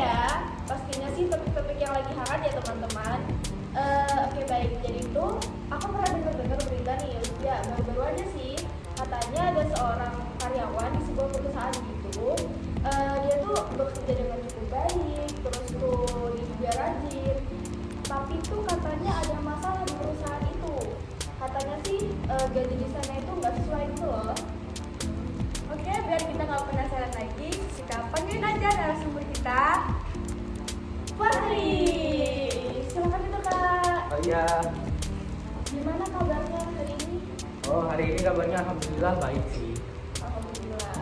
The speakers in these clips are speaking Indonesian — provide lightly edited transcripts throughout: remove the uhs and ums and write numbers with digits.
ya, pastinya sih topik-topik yang lagi hangat ya teman-teman. Oke baik, jadi itu aku pernah dengar berita nih, ya baru-baru aja sih. Katanya ada seorang karyawan di sebuah perusahaan gitu. Dia tuh bekerja dengan cukup baik, terus tuh dia juga rajin. Tapi tuh katanya ada masalah di perusahaan itu. Katanya sih gaji di sana itu nggak sesuai gitu loh. Oke, biar kita nggak penasaran lagi, kita panggilin aja narasumber kita. Fahri, silakan itu kak. Oh iya. Gimana kabarnya hari ini? Oh hari ini kabarnya alhamdulillah baik sih. Alhamdulillah.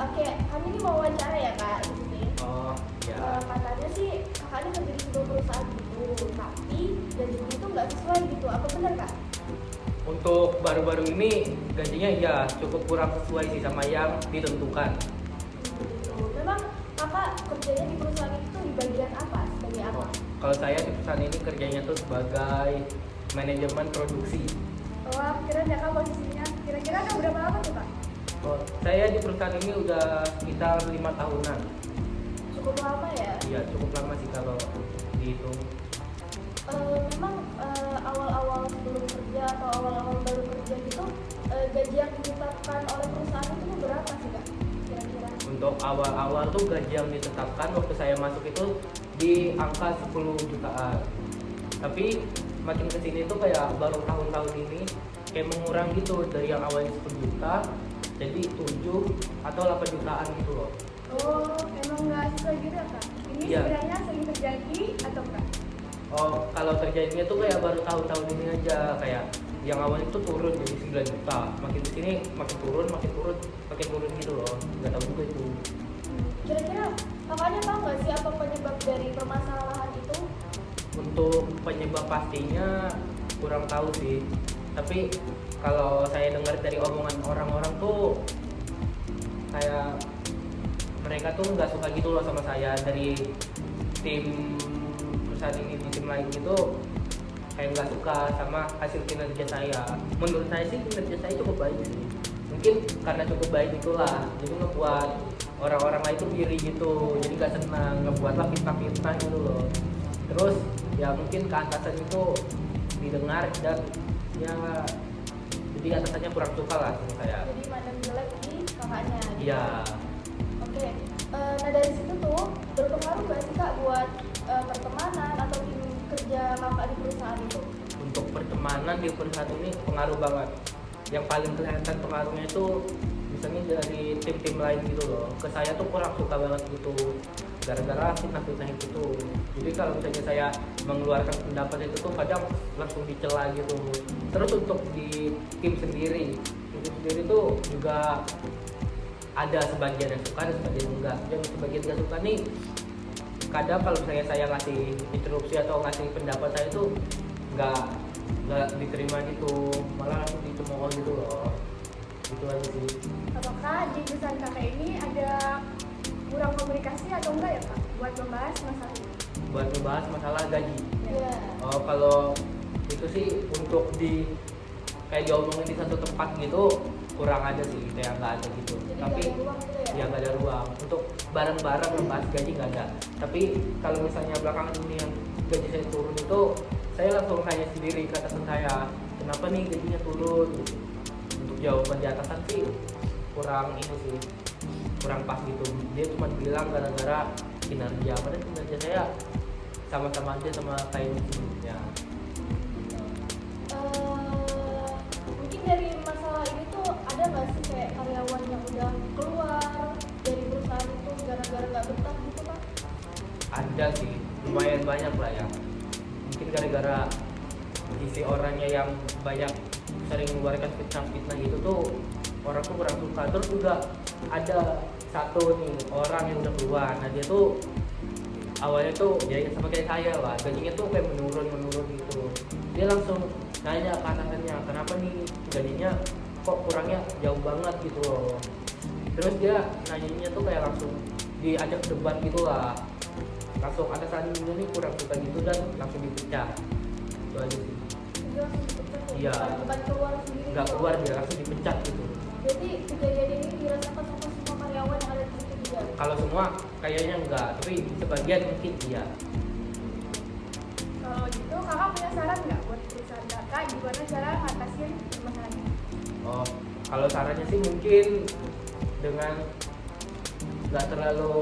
Oke, kami ini mau wawancara ya kak di sini. Oh ya. Katanya sih kakaknya kerja di sebuah perusahaan gitu, tapi gajinya itu nggak sesuai gitu. Apa benar kak? Untuk baru-baru ini gajinya ya cukup kurang sesuai sih sama yang ditentukan. Gitu. Memang kakak kerjanya di perusahaan itu di bagian apa? Sebagai apa? Kalau saya di perusahaan ini kerjanya tuh sebagai manajemen produksi. Wah, keren ya kak posisinya. Kira-kira udah berapa lama tuh kak? Oh, saya di perusahaan ini udah sekitar 5 tahunan. Cukup lama ya? Iya cukup lama sih kalau dihitung. Memang awal-awal sebelum kerja atau awal-awal baru kerja gitu gaji yang ditetapkan oleh perusahaan itu berapa sih kak? Kira-kira? Untuk awal-awal tuh gaji yang ditetapkan waktu saya masuk itu di angka 10 jutaan. Tapi makin kesini tuh kayak baru tahun-tahun ini kayak mengurang gitu dari yang awalnya 10 juta jadi 7 atau 8 jutaan gitu loh. Oh, emang nggak sesuai gitu ya kak? Ini Iya. sebenarnya sering terjadi atau enggak? Oh, kalau terjadinya tuh kayak baru tahun-tahun ini aja, kayak yang awalnya tuh turun jadi 9 juta, makin kesini makin turun gitu loh. Nggak tahu juga itu. Kira-kira kakaknya tahu nggak sih apa penyebab dari permasalahan itu? Untuk penyebab pastinya kurang tahu sih. Tapi kalau saya dengar dari omongan orang-orang tuh kayak mereka tuh nggak suka gitu loh sama saya dari tim perusahaan ini di tim lain gitu, kayak nggak suka sama hasil kinerja saya. Menurut saya sih kinerja saya cukup baik sih. Mungkin karena cukup baik itulah jadi ngebuat orang-orang lain tuh iri gitu, jadi nggak senang, ngebuatlah fitnah-fitnah gitu loh. Terus ya mungkin ke atasan itu didengar dan ya jadi atasannya kurang suka lah sama saya. Jadi mandang jelek di kakaknya. Gitu. Iya. Oke. Nah dari situ tuh berpengaruh nggak sih kak buat pertemanan atau tim kerja kakak di perusahaan itu? Untuk pertemanan di perusahaan ini pengaruh banget. Yang paling kelihatan pengaruhnya itu misalnya dari tim-tim lain gitu loh. Ke saya tuh kurang suka banget gitu. Gara-gara fitnah-fitnah itu tuh. Jadi kalau misalnya saya mengeluarkan pendapat itu tuh kadang langsung dicela gitu. Terus untuk di tim sendiri tuh juga ada sebagian yang suka, ada sebagian yang enggak. Yang sebagian yang suka nih kadang kalau misalnya saya ngasih interupsi atau ngasih pendapat saya tuh nggak diterima gitu, malah langsung dicemooh gitu loh. Gitu aja sih. Apakah di perusahaan kakak ini ada kurang komunikasi atau enggak ya kak? Buat membahas masalah ini? Buat ngebahas masalah gaji. Iya. Oh kalau itu sih untuk kayak diomongin di satu tempat gitu kurang ada sih, kayak nggak ada gitu. Jadi Tapi nggak ada ruang gitu ya? ya nggak ada ruang untuk bareng-bareng membahas gaji, nggak ada. Tapi kalau misalnya belakangan ini yang gaji saya turun itu saya langsung tanya sendiri ke atasan saya, kenapa nih gajinya turun gitu. Untuk jawaban di atasan sih kurang ini sih, kurang pas gitu. Dia cuma bilang gara-gara kinerja, padahal kinerja saya sama-sama aja sama kayak sebelumnya. Mungkin dari masalah ini tuh ada nggak sih kayak karyawan yang udah keluar dari perusahaan itu gara-gara nggak betah gitu kan? Ada sih, lumayan banyak lah ya. Mungkin gara-gara isi orangnya yang banyak sering mengeluarkan fitnah-fitnah gitu tuh orang tuh kurang suka. Terus juga ada satu nih orang yang udah keluar, nah dia tuh awalnya tuh ya sama kayak saya lah, gajinya tuh kayak menurun gitu. Dia langsung nanya ke atasannya, kenapa nih gajinya kok kurangnya jauh banget gitu loh. Terus dia nanyanya tuh kayak langsung diajak debat gitu lah, langsung atasannya nih kurang suka gitu dan langsung dipecat. Itu aja sih. Dia langsung dipecat ya? Iya. Bukan keluar sendiri Nggak gitu? keluar, dia langsung dipecat gitu. Jadi kejadian ini dirasakan sama semua karyawan yang ada di situ juga? kalau semua kayaknya enggak, tapi sebagian mungkin iya. Kalau gitu kakak punya saran nggak buat perusahaan kakak gimana cara ngatasin permasalahannya? Oh, kalau sarannya sih mungkin dengan nggak terlalu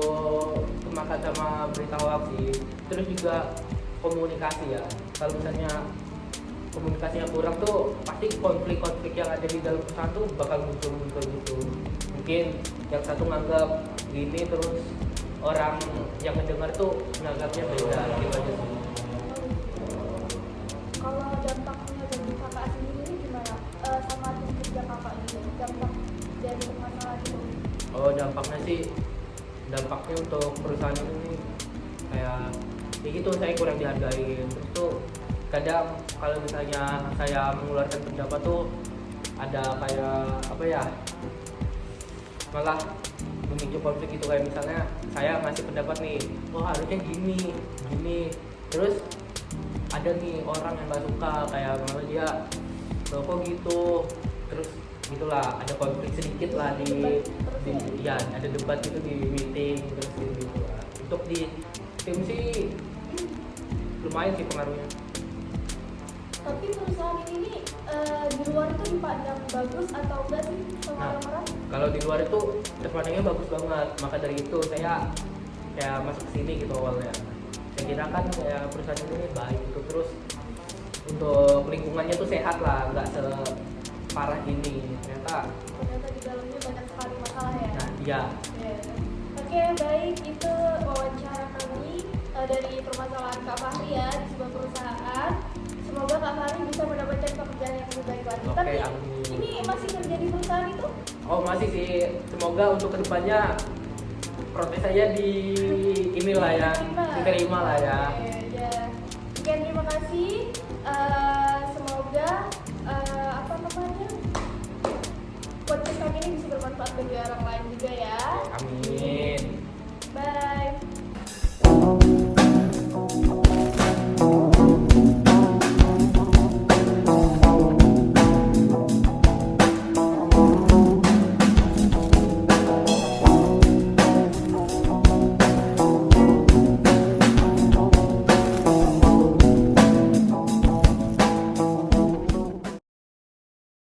kemakan sama berita hoax sih. Terus juga komunikasi ya. Kalau misalnya komunikasinya kurang tuh pasti konflik-konflik yang ada di dalam perusahaan tuh bakal muncul gitu. Mungkin yang satu nganggap gini terus orang yang mendengar tuh nganggapnya beda gitu aja sih. Kalau dampaknya bagi kakak sendiri gimana? Sama tim kerja kakak gitu, dampak dari permasalahan itu. Oh, dampaknya untuk perusahaan ini kayak gitu, saya kurang dihargai. Terus tuh kadang kalau misalnya saya mengeluarkan pendapat tuh ada kayak apa ya, malah memicu konflik gitu. Kayak misalnya saya ngasih pendapat nih, wah harusnya gini terus ada nih orang yang nggak suka, kayak malah dia loh kok gitu, terus gitulah ada konflik sedikit lah ya ada debat gitu di meeting terus gitu lah. Untuk di tim sih lumayan sih pengaruhnya. Tapi perusahaan ini nih di luar itu dipandang bagus atau enggak sih sama Nah, orang-orang? kalau di luar itu terpandangnya bagus banget, maka dari itu saya kayak masuk ke sini gitu awalnya. Saya kira kan kayak perusahaan ini baik gitu, terus untuk lingkungannya tuh sehat lah, nggak separah ini. Ternyata Di dalamnya banyak sekali masalah ya. nah iya. Oke, baik, itu wawancara kami dari permasalahan Kak Fahri ya di sebuah perusahaan. Semoga Kak Fahri bisa mendapatkan pekerjaan yang lebih baik lagi. Oke, Tapi amin. ini masih kerja di perusahaan itu? Oh masih sih, semoga untuk kedepannya protes saya di inilah ya, diterima lah ya. Oke, ya. Sekian, terima kasih. Semoga apa namanya podcast kami ini bisa bermanfaat bagi orang lain juga ya. Amin.